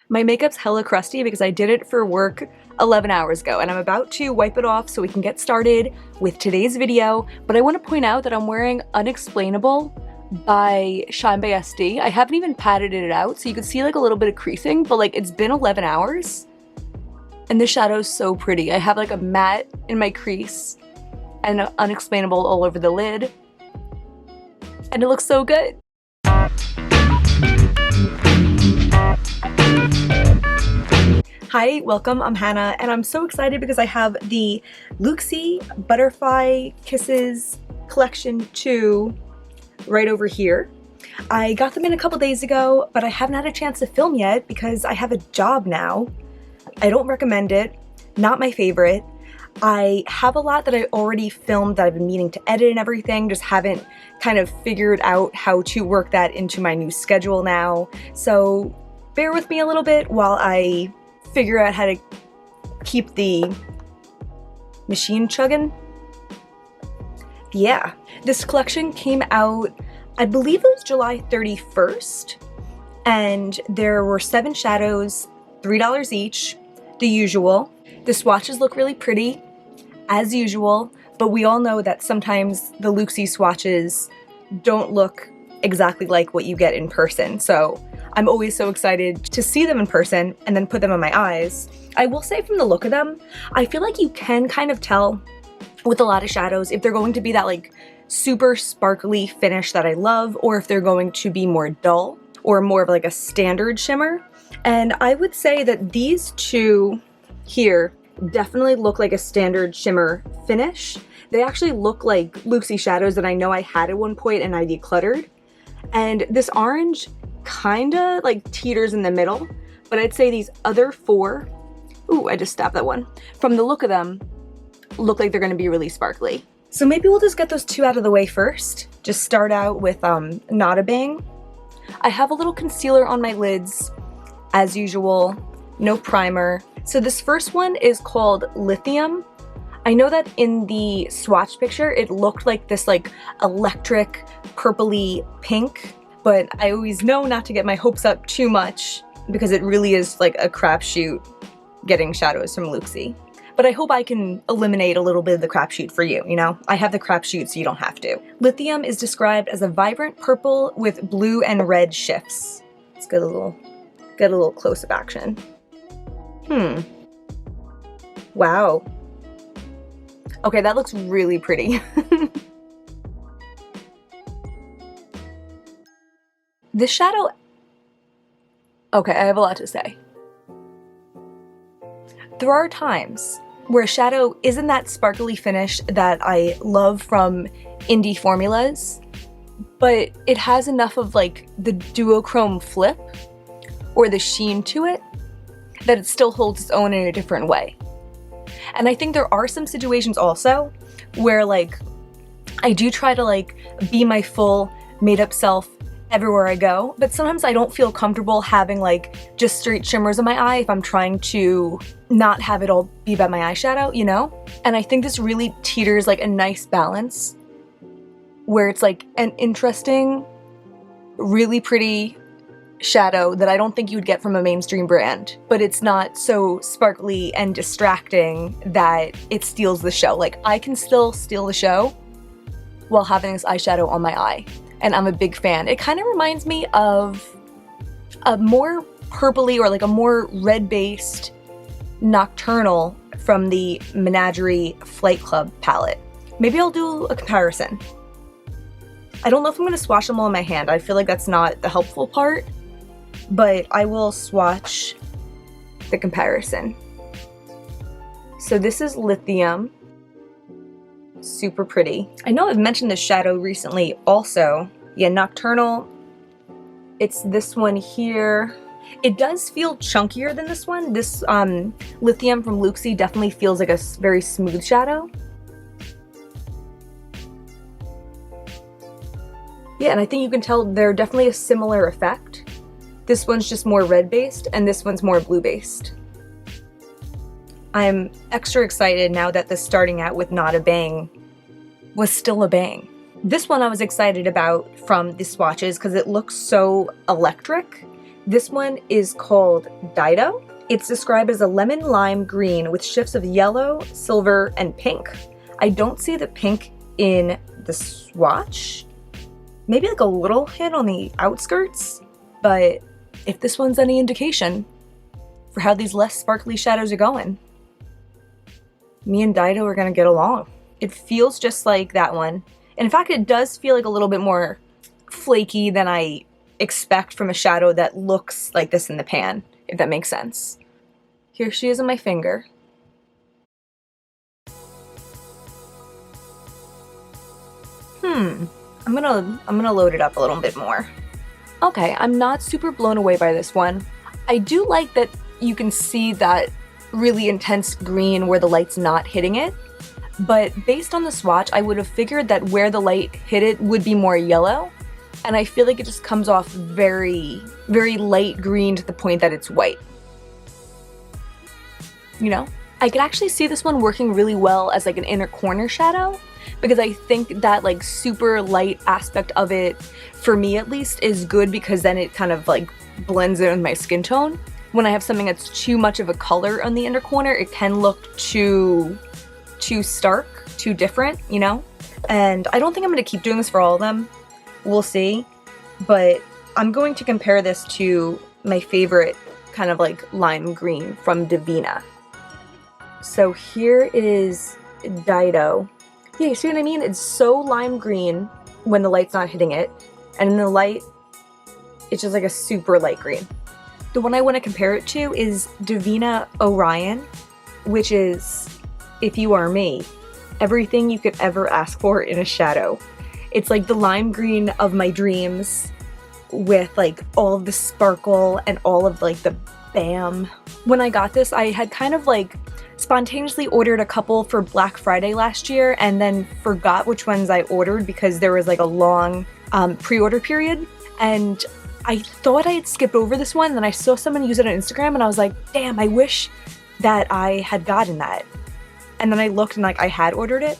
My makeup's hella crusty because I did it for work 11 hours ago, and I'm about to wipe it off so we can get started with today's video. But I want to point out that I'm wearing Unexplainable by Shine by SD. I haven't even patted it out, so you can see like a little bit of creasing, but like it's been 11 hours. And the shadow's so pretty. I have like a matte in my crease and Unexplainable all over the lid. And it looks so good. Hi, welcome, I'm Hannah, and I'm so excited because I have the Looxi Butterfly Kisses Collection 2 right over here. I got them in a couple days ago, but I haven't had a chance to film yet because I have a job now. I don't recommend it, not my favorite. I have a lot that I already filmed that I've been meaning to edit and everything, just haven't kind of figured out how to work that into my new schedule now. So bear with me a little bit while I figure out how to keep the machine chugging. Yeah, this collection came out, I believe it was July 31st, and there were 7 shadows, $3 each, the usual. The swatches look really pretty, as usual, but we all know that sometimes the Looxi swatches don't look exactly like what you get in person, so I'm always so excited to see them in person and then put them on my eyes. I will say from the look of them, I feel like you can kind of tell with a lot of shadows if they're going to be that like super sparkly finish that I love, or if they're going to be more dull or more of like a standard shimmer. And I would say that these two here definitely look like a standard shimmer finish. They actually look like Looxi shadows that I know I had at one point and I decluttered. And this orange kinda like teeters in the middle, but I'd say these other 4, ooh, I just stabbed that one. From the look of them, look like they're gonna be really sparkly. So maybe we'll just get those 2 out of the way first. Just start out with Not a Bang. I have a little concealer on my lids, as usual, no primer. So this first one is called Lithium. I know that in the swatch picture, it looked like this like electric purpley pink, but I always know not to get my hopes up too much because it really is like a crapshoot getting shadows from Looxi. But I hope I can eliminate a little bit of the crapshoot for you, you know? I have the crapshoot so you don't have to. Lithium is described as a vibrant purple with blue and red shifts. Let's get a little close-up action. Wow. Okay, that looks really pretty. This shadow, okay, I have a lot to say. There are times where a shadow isn't that sparkly finish that I love from indie formulas, but it has enough of like the duochrome flip or the sheen to it that it still holds its own in a different way. And I think there are some situations also where like I do try to like be my full made up self everywhere I go, but sometimes I don't feel comfortable having like just straight shimmers in my eye if I'm trying to not have it all be about my eyeshadow, you know? And I think this really teeters like a nice balance where it's like an interesting, really pretty shadow that I don't think you would get from a mainstream brand, but it's not so sparkly and distracting that it steals the show. Like I can still steal the show while having this eyeshadow on my eye. And I'm a big fan. It kind of reminds me of a more purpley or like a more red-based Nocturnal from the Menagerie Flight Club palette. Maybe I'll do a comparison. I don't know if I'm gonna swatch them all in my hand. I feel like that's not the helpful part, but I will swatch the comparison. So this is Lithium. Super pretty. I know I've mentioned this shadow recently also. Yeah, Nocturnal. It's this one here. It does feel chunkier than this one. This Lithium from Looxi definitely feels like a very smooth shadow. Yeah, and I think you can tell they're definitely a similar effect. This one's just more red-based, and this one's more blue-based. I'm extra excited now that the starting out with Not a Bang was still a bang. This one I was excited about from the swatches because it looks so electric This one is called Dido. It's described as a lemon lime green with shifts of yellow, silver, and pink. I don't see the pink in the swatch. Maybe like a little hint on the outskirts, but if this one's any indication for how these less sparkly shadows are going, me and Dido are gonna get along. It feels just like that one. In fact, it does feel like a little bit more flaky than I expect from a shadow that looks like this in the pan, if that makes sense. Here she is on my finger. I'm gonna load it up a little bit more. Okay, I'm not super blown away by this one. I do like that you can see that really intense green where the light's not hitting it, but based on the swatch, I would have figured that where the light hit it would be more yellow, and I feel like it just comes off very, very light green to the point that it's white. You know? I could actually see this one working really well as like an inner corner shadow, because I think that like super light aspect of it, for me at least, is good because then it kind of like blends in with my skin tone. When I have something that's too much of a color on the inner corner, it can look too stark, too different, you know? And I don't think I'm going to keep doing this for all of them. We'll see. But I'm going to compare this to my favorite kind of like lime green from Devinah. So here is Dido. Yeah, you see what I mean? It's so lime green when the light's not hitting it. And in the light, it's just like a super light green. The one I want to compare it to is Devinah Orion, which is, if you are me, everything you could ever ask for in a shadow. It's like the lime green of my dreams with like all of the sparkle and all of like the bam. When I got this, I had kind of like spontaneously ordered a couple for Black Friday last year and then forgot which ones I ordered because there was like a long pre-order period, and I thought I had skipped over this one, and then I saw someone use it on Instagram and I was like, damn, I wish that I had gotten that. And then I looked and like I had ordered it.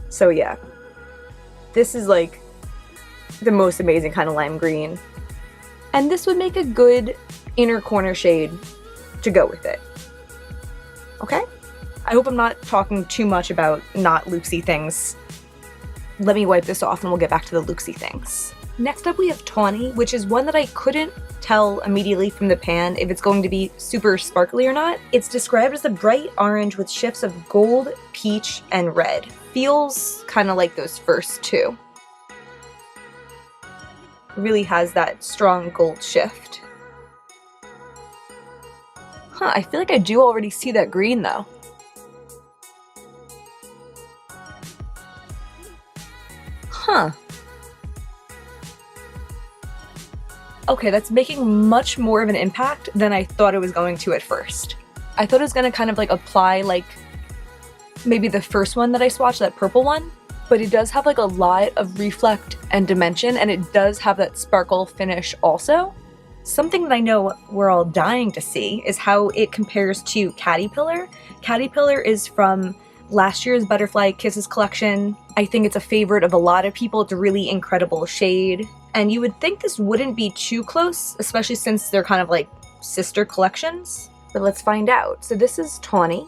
So yeah, this is like the most amazing kind of lime green. And this would make a good inner corner shade to go with it. Okay? I hope I'm not talking too much about not Looxi things. Let me wipe this off and we'll get back to the Looxi things. Next up we have Tawny, which is one that I couldn't tell immediately from the pan if it's going to be super sparkly or not. It's described as a bright orange with shifts of gold, peach, and red. Feels kind of like those first two. Really has that strong gold shift. Huh, I feel like I do already see that green though. Huh. Okay, that's making much more of an impact than I thought it was going to at first. I thought it was gonna kind of like apply like maybe the first one that I swatched, that purple one, but it does have like a lot of reflect and dimension, and it does have that sparkle finish also. Something that I know we're all dying to see is how it compares to Catty-piller. Catty-piller is from last year's Butterfly Kisses collection. I think it's a favorite of a lot of people. It's a really incredible shade. And you would think this wouldn't be too close, especially since they're kind of like sister collections. But let's find out. So this is Tawny.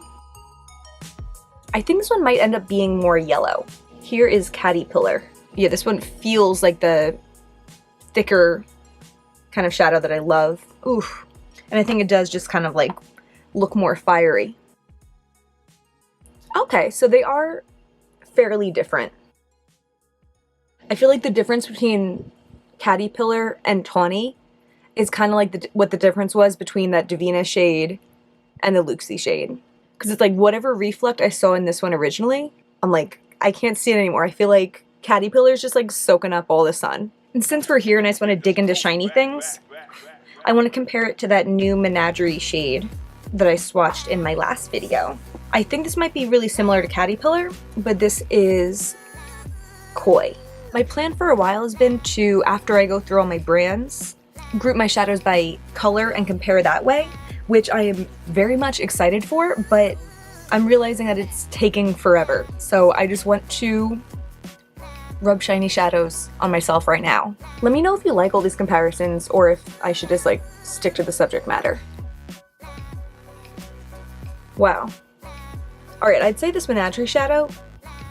I think this one might end up being more yellow. Here is Catty-piller. Yeah, this one feels like the thicker kind of shadow that I love. Oof. And I think it does just kind of like look more fiery. Okay, so they are fairly different. I feel like the difference between Catty-piller and Tawny is kind of like what the difference was between that Devinah shade and the Looxi shade. Because it's like whatever reflect I saw in this one originally, I'm like, I can't see it anymore. I feel like Catty-piller is just like soaking up all the sun. And since we're here and I just want to dig into shiny things, I want to compare it to that new Menagerie shade that I swatched in my last video. I think this might be really similar to Catty-piller, but this is Koi. My plan for a while has been to, after I go through all my brands, group my shadows by color and compare that way, which I am very much excited for, but I'm realizing that it's taking forever. So I just want to rub shiny shadows on myself right now. Let me know if you like all these comparisons or if I should just like stick to the subject matter. Wow. Alright, I'd say this Menagerie shadow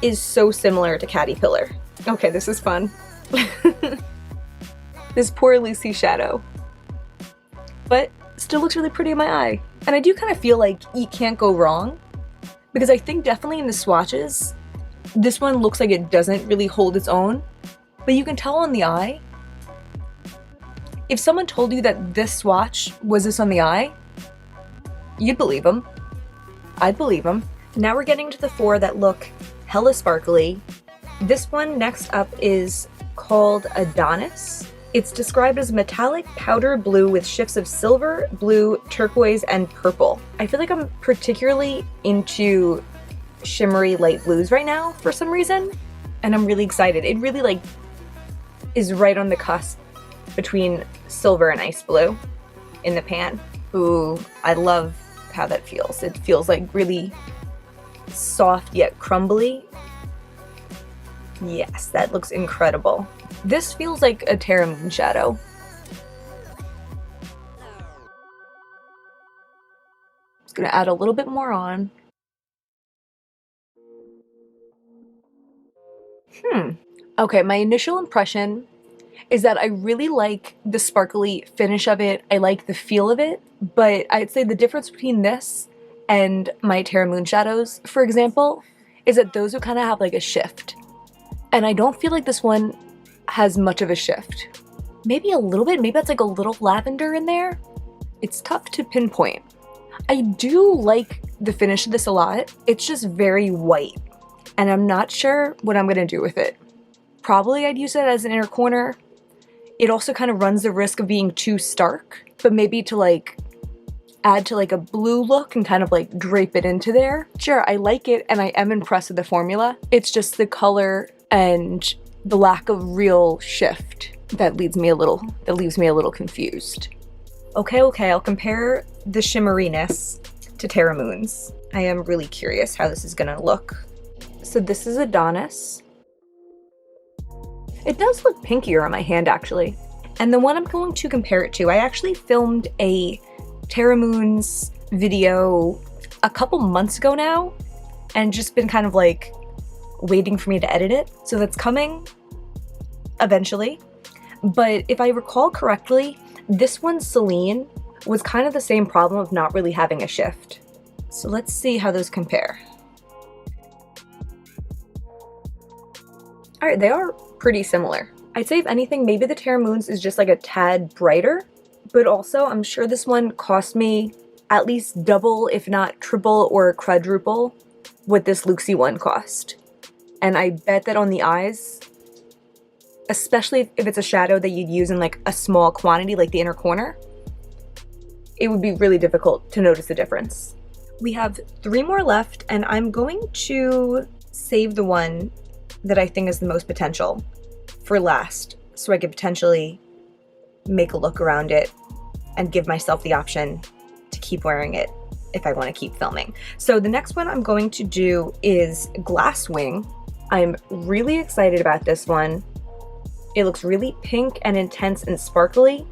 is so similar to Catty-piller. Okay, this is fun. This poor Looxi shadow. But still looks really pretty in my eye. And I do kind of feel like you can't go wrong, because I think definitely in the swatches, this one looks like it doesn't really hold its own, but you can tell on the eye. If someone told you that this swatch was this on the eye, you'd believe them. I'd believe them. Now we're getting to the four that look hella sparkly. This one next up is called Adonis. It's described as metallic powder blue with shifts of silver, blue, turquoise, and purple. I feel like I'm particularly into shimmery light blues right now for some reason, and I'm really excited. It really like is right on the cusp between silver and ice blue in the pan. Ooh, I love how that feels. It feels like really soft yet crumbly. Yes, that looks incredible. This feels like a Terra moon shadow. Just gonna add a little bit more on. Okay, my initial impression is that I really like the sparkly finish of it. I like the feel of it, but I'd say the difference between this and my Terra moon shadows, for example, is that those would kind of have like a shift. And I don't feel like this one has much of a shift. Maybe a little bit, maybe that's like a little lavender in there. It's tough to pinpoint. I do like the finish of this a lot. It's just very white, and I'm not sure what I'm gonna do with it. Probably I'd use it as an inner corner. It also kind of runs the risk of being too stark, but maybe to like add to like a blue look and kind of like drape it into there. Sure, I like it and I am impressed with the formula. It's just the color and the lack of real shift that leaves me a little confused. Okay, I'll compare the shimmeriness to Terra Moon's. I am really curious how this is gonna look. So this is Adonis. It does look pinkier on my hand actually. And the one I'm going to compare it to, I actually filmed a Terra Moon's video a couple months ago now, and just been kind of like waiting for me to edit it. So that's coming eventually. But if I recall correctly, this one, Selene, was kind of the same problem of not really having a shift. So let's see how those compare. All right, they are pretty similar. I'd say if anything, maybe the Terra Moon's is just like a tad brighter, but also I'm sure this one cost me at least double, if not triple or quadruple what this Looxi one cost. And I bet that on the eyes, especially if it's a shadow that you'd use in like a small quantity, like the inner corner, it would be really difficult to notice the difference. We have 3 more left, and I'm going to save the one that I think is the most potential for last, so I could potentially make a look around it and give myself the option to keep wearing it if I want to keep filming. So the next one I'm going to do is Glass Wing. I'm really excited about this one. It looks really pink and intense and sparkly,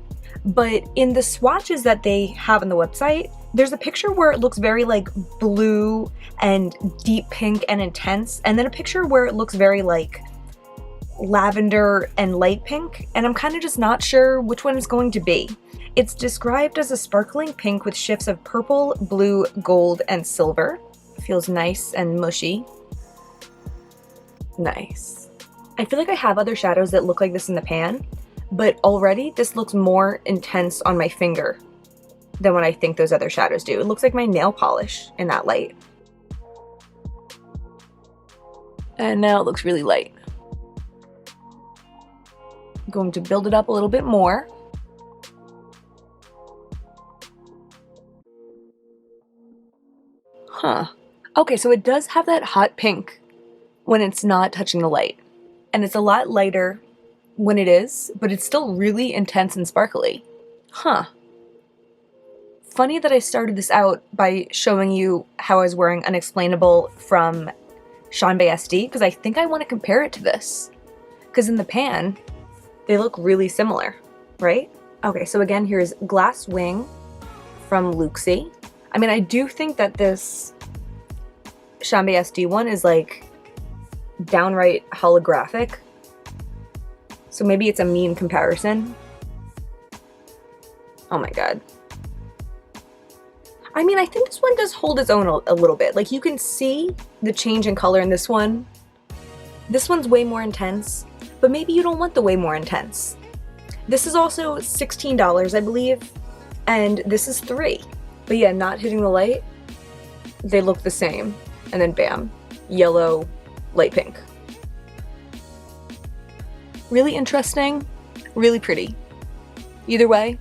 but in the swatches that they have on the website, there's a picture where it looks very like blue and deep pink and intense, and then a picture where it looks very like lavender and light pink, and I'm kind of just not sure which one it's going to be. It's described as a sparkling pink with shifts of purple, blue, gold, and silver. Feels nice and mushy. Nice. I feel like I have other shadows that look like this in the pan, but already this looks more intense on my finger than what I think those other shadows do. It looks like my nail polish in that light. And now it looks really light. I'm going to build it up a little bit more. Huh. Okay, so it does have that hot pink when it's not touching the light. And it's a lot lighter when it is, but it's still really intense and sparkly. Huh. Funny that I started this out by showing you how I was wearing Unexplainable from Sean Bay SD, because I think I want to compare it to this. because in the pan, they look really similar, right? Okay, so again, here's Glass Wing from Looxi. I mean, I do think that this Shambe SD one is like downright holographic. So maybe it's a mean comparison. Oh my god. I mean, I think this one does hold its own a little bit. Like, you can see the change in color in this one. This one's way more intense, but maybe you don't want the way more intense. This is also $16, I believe, and this is $3. But yeah, not hitting the light, they look the same. And then bam, yellow, light pink. Really interesting, really pretty. Either way,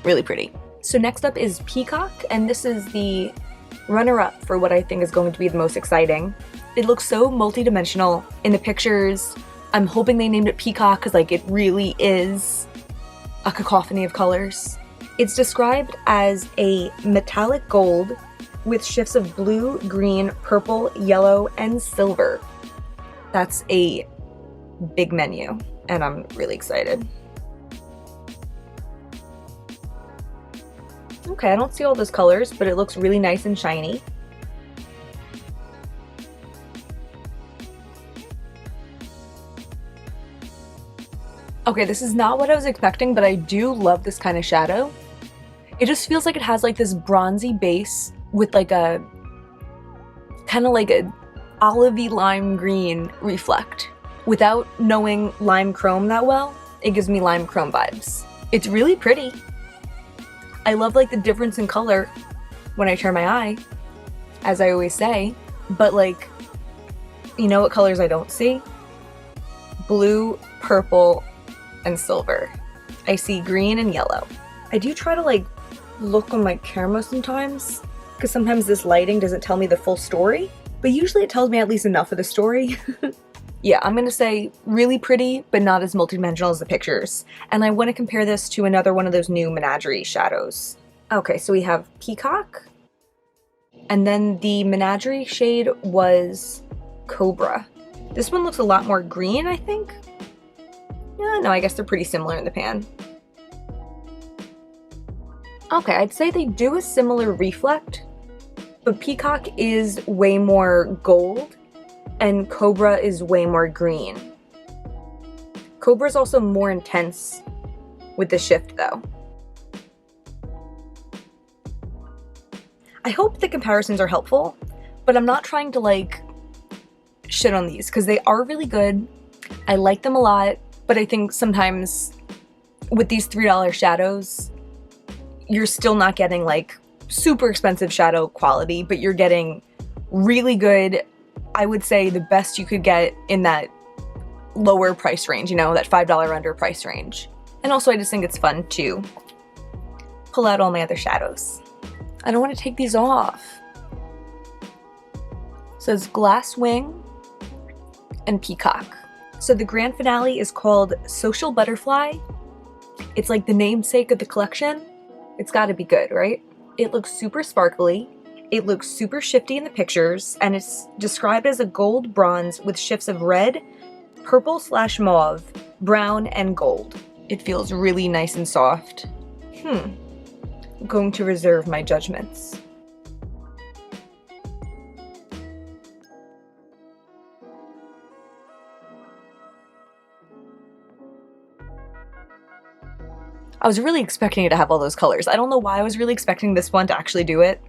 really pretty. So next up is Peacock, and this is the runner-up for what I think is going to be the most exciting. It looks so multi-dimensional in the pictures. I'm hoping they named it Peacock because like it really is a cacophony of colors. It's described as a metallic gold with shifts of blue, green, purple, yellow, and silver. That's a big menu, and I'm really excited. Okay, I don't see all those colors, but it looks really nice and shiny. Okay, this is not what I was expecting, but I do love this kind of shadow. It just feels like it has like this bronzy base with like a kind of like a olivey lime green reflect. Without knowing lime chrome that well, it gives me lime chrome vibes. It's really pretty. I love like the difference in color when I turn my eye, as I always say, but like, you know what colors I don't see? Blue, purple, and silver. I see green and yellow. I do try to like look on my camera sometimes, because sometimes this lighting doesn't tell me the full story, but usually it tells me at least enough of the story. Yeah, I'm gonna say really pretty, but not as multidimensional as the pictures. And I want to compare this to another one of those new Menagerie shadows. Okay, so we have Peacock, and then the Menagerie shade was Cobra. This one looks a lot more green, I think. Yeah, no, I guess they're pretty similar in the pan. Okay, I'd say they do a similar reflect, but Peacock is way more gold, and Cobra is way more green. Cobra is also more intense with the shift though. I hope the comparisons are helpful, but I'm not trying to like shit on these because they are really good. I like them a lot, but I think sometimes with these $3 shadows, you're still not getting like super expensive shadow quality, but you're getting really good, I would say the best you could get in that lower price range, you know, that $5 under price range. And also I just think it's fun to pull out all my other shadows. I don't want to take these off. So it's Glass Wing and Peacock. So the grand finale is called Social Butterfly. It's like the namesake of the collection. It's gotta be good, right? It looks super sparkly. It looks super shifty in the pictures, and it's described as a gold bronze with shifts of red, purple/mauve, brown, and gold. It feels really nice and soft. I'm going to reserve my judgments. I was really expecting it to have all those colors. I don't know why I was really expecting this one to actually do it,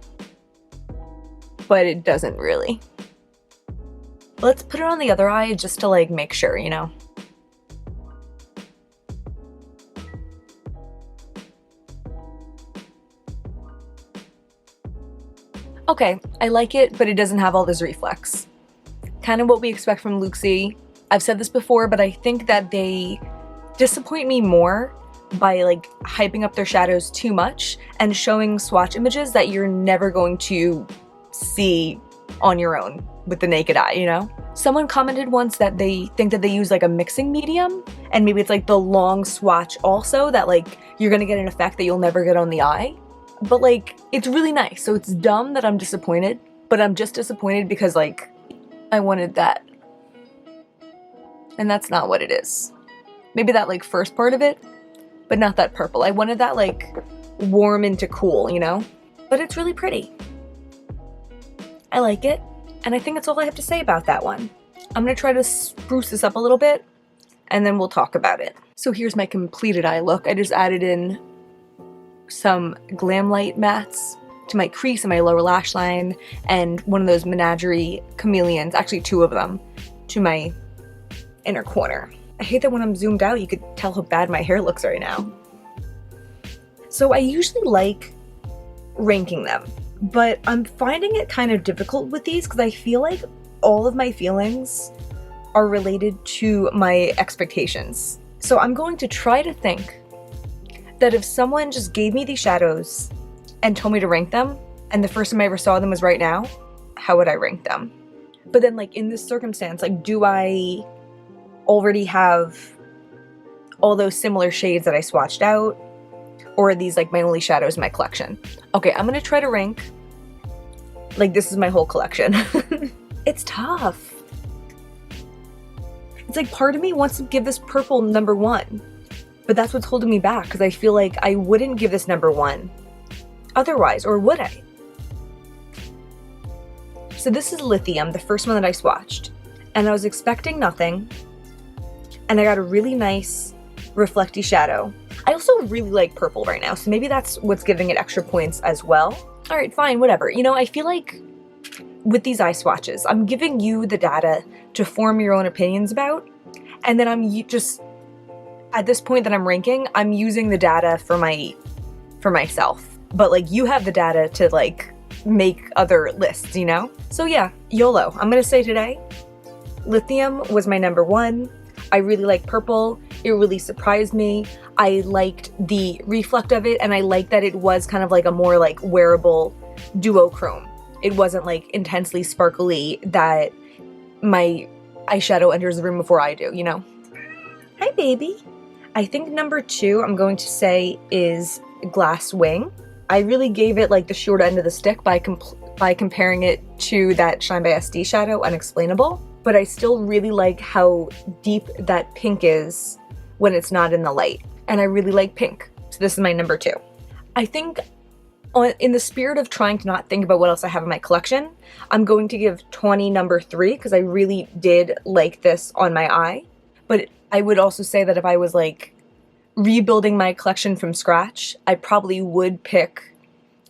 but it doesn't really. Let's put it on the other eye just to like make sure, you know? Okay, I like it, but it doesn't have all those reflex. Kind of what we expect from Looxi. I've said this before, but I think that they disappoint me more by like hyping up their shadows too much and showing swatch images that you're never going to see on your own with the naked eye, you know? Someone commented once that they think that they use like a mixing medium, and maybe it's like the long swatch also that like you're gonna get an effect that you'll never get on the eye. But like, it's really nice, so it's dumb that I'm disappointed, but I'm just disappointed because like, I wanted that. And that's not what it is. Maybe that like first part of it, but not that purple. I wanted that like warm into cool, you know? But it's really pretty. I like it, and I think that's all I have to say about that one. I'm gonna try to spruce this up a little bit, and then we'll talk about it. So here's my completed eye look. I just added in some Glam Light mats to my crease and my lower lash line, and one of those Menagerie chameleons, actually 2 of them, to my inner corner. I hate that when I'm zoomed out, you could tell how bad my hair looks right now. So I usually like ranking them, but I'm finding it kind of difficult with these because I feel like all of my feelings are related to my expectations. So I'm going to try to think that if someone just gave me these shadows and told me to rank them, and the first time I ever saw them was right now, how would I rank them? But then like in this circumstance, like do I already have all those similar shades that I swatched out? Or are these like my only shadows in my collection? Okay, I'm gonna try to rank like this is my whole collection. It's tough. It's like part of me wants to give this purple number 1, but that's what's holding me back because I feel like I wouldn't give this number 1 otherwise, or would I? So this is Lithium, the first one that I swatched, and I was expecting nothing, and I got a really nice reflecty shadow. I also really like purple right now, so maybe that's what's giving it extra points as well. All right, fine, whatever. You know, I feel like with these eye swatches, I'm giving you the data to form your own opinions about, and then I'm just, at this point that I'm ranking, I'm using the data for myself. But like you have the data to like make other lists, you know? So yeah, YOLO. I'm gonna say today, Lithium was my number 1. I really like purple. It really surprised me. I liked the reflect of it, and I liked that it was kind of like a more like wearable duochrome. It wasn't like intensely sparkly that my eyeshadow enters the room before I do, you know? Hi, baby. I think number 2 I'm going to say is Glass Wing. I really gave it like the short end of the stick by comparing it to that Shine by SD shadow, Unexplainable, but I still really like how deep that pink is when it's not in the light, and I really like pink, so this is my number 2. I think in the spirit of trying to not think about what else I have in my collection, I'm going to give Tawny number 3 because I really did like this on my eye, but I would also say that if I was like rebuilding my collection from scratch, I probably would pick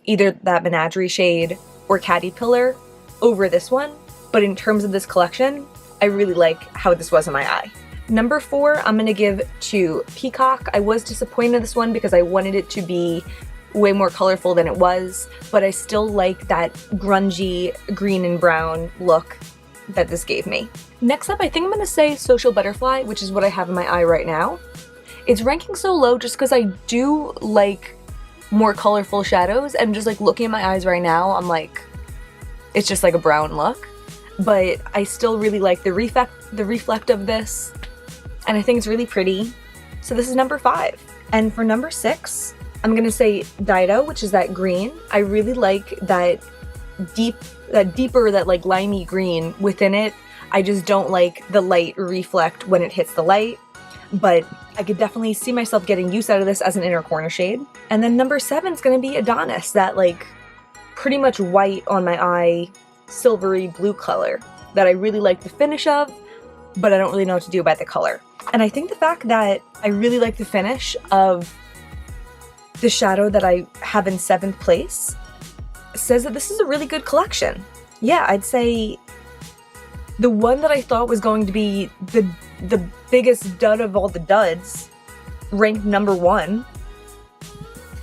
either that Menagerie shade or Catty-piller over this one, but in terms of this collection, I really like how this was in my eye. Number 4, I'm gonna give to Peacock. I was disappointed in this one because I wanted it to be way more colorful than it was, but I still like that grungy green and brown look that this gave me. Next up, I think I'm gonna say Social Butterfly, which is what I have in my eye right now. It's ranking so low just because I do like more colorful shadows, and just like looking at my eyes right now, I'm like, it's just like a brown look. But I still really like the reflect of this, and I think it's really pretty. So this is number 5. And for number 6, I'm gonna say Dido, which is that green. I really like that deeper, that like limey green within it. I just don't like the light reflect when it hits the light, but I could definitely see myself getting use out of this as an inner corner shade. And then number 7 is gonna be Adonis, that like pretty much white on my eye, silvery blue color that I really like the finish of, but I don't really know what to do about the color. And I think the fact that I really like the finish of the shadow that I have in 7th place says that this is a really good collection. Yeah, I'd say the one that I thought was going to be the biggest dud of all the duds ranked number 1.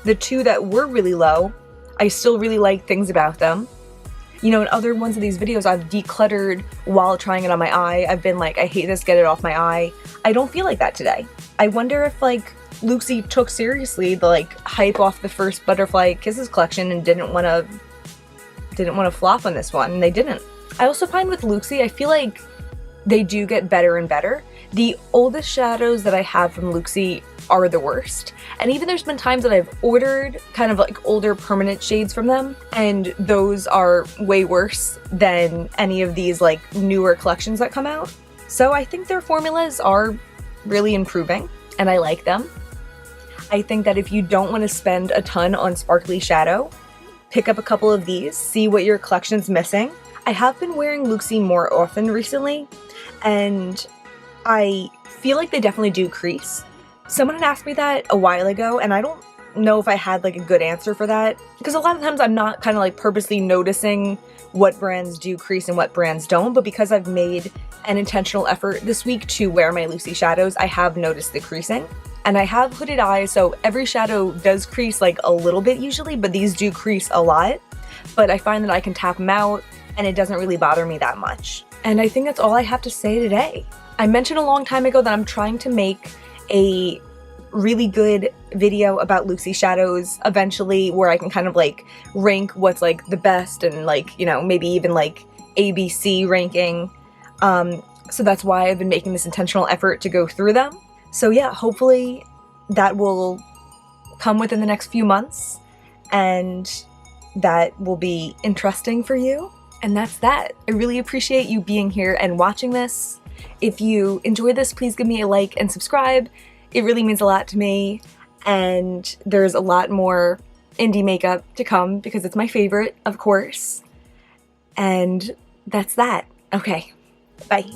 The 2 that were really low, I still really like things about them. You know, in other ones of these videos, I've decluttered while trying it on my eye. I've been like, I hate this, get it off my eye. I don't feel like that today. I wonder if like Looxi took seriously the like hype off the first Butterfly Kisses collection and didn't want to flop on this one, and they didn't. I also find with Looxi, I feel like they do get better and better. The oldest shadows that I have from Looxi are the worst. And even there's been times that I've ordered kind of like older permanent shades from them, and those are way worse than any of these like newer collections that come out. So I think their formulas are really improving, and I like them. I think that if you don't want to spend a ton on sparkly shadow, pick up a couple of these, see what your collection's missing. I have been wearing Looxi more often recently, and I feel like they definitely do crease. Someone had asked me that a while ago, and I don't know if I had like a good answer for that, because a lot of times I'm not kind of like purposely noticing what brands do crease and what brands don't, but because I've made an intentional effort this week to wear my Looxi shadows, I have noticed the creasing. And I have hooded eyes, so every shadow does crease like a little bit usually, but these do crease a lot. But I find that I can tap them out and it doesn't really bother me that much. And I think that's all I have to say today. I mentioned a long time ago that I'm trying to make a really good video about Looxi shadows eventually, where I can kind of like rank what's like the best and like, you know, maybe even like ABC ranking. So that's why I've been making this intentional effort to go through them. So yeah, hopefully that will come within the next few months and that will be interesting for you. And that's that. I really appreciate you being here and watching this. If you enjoyed this, please give me a like and subscribe. It really means a lot to me, and there's a lot more indie makeup to come because it's my favorite, of course. And that's that. Okay, bye.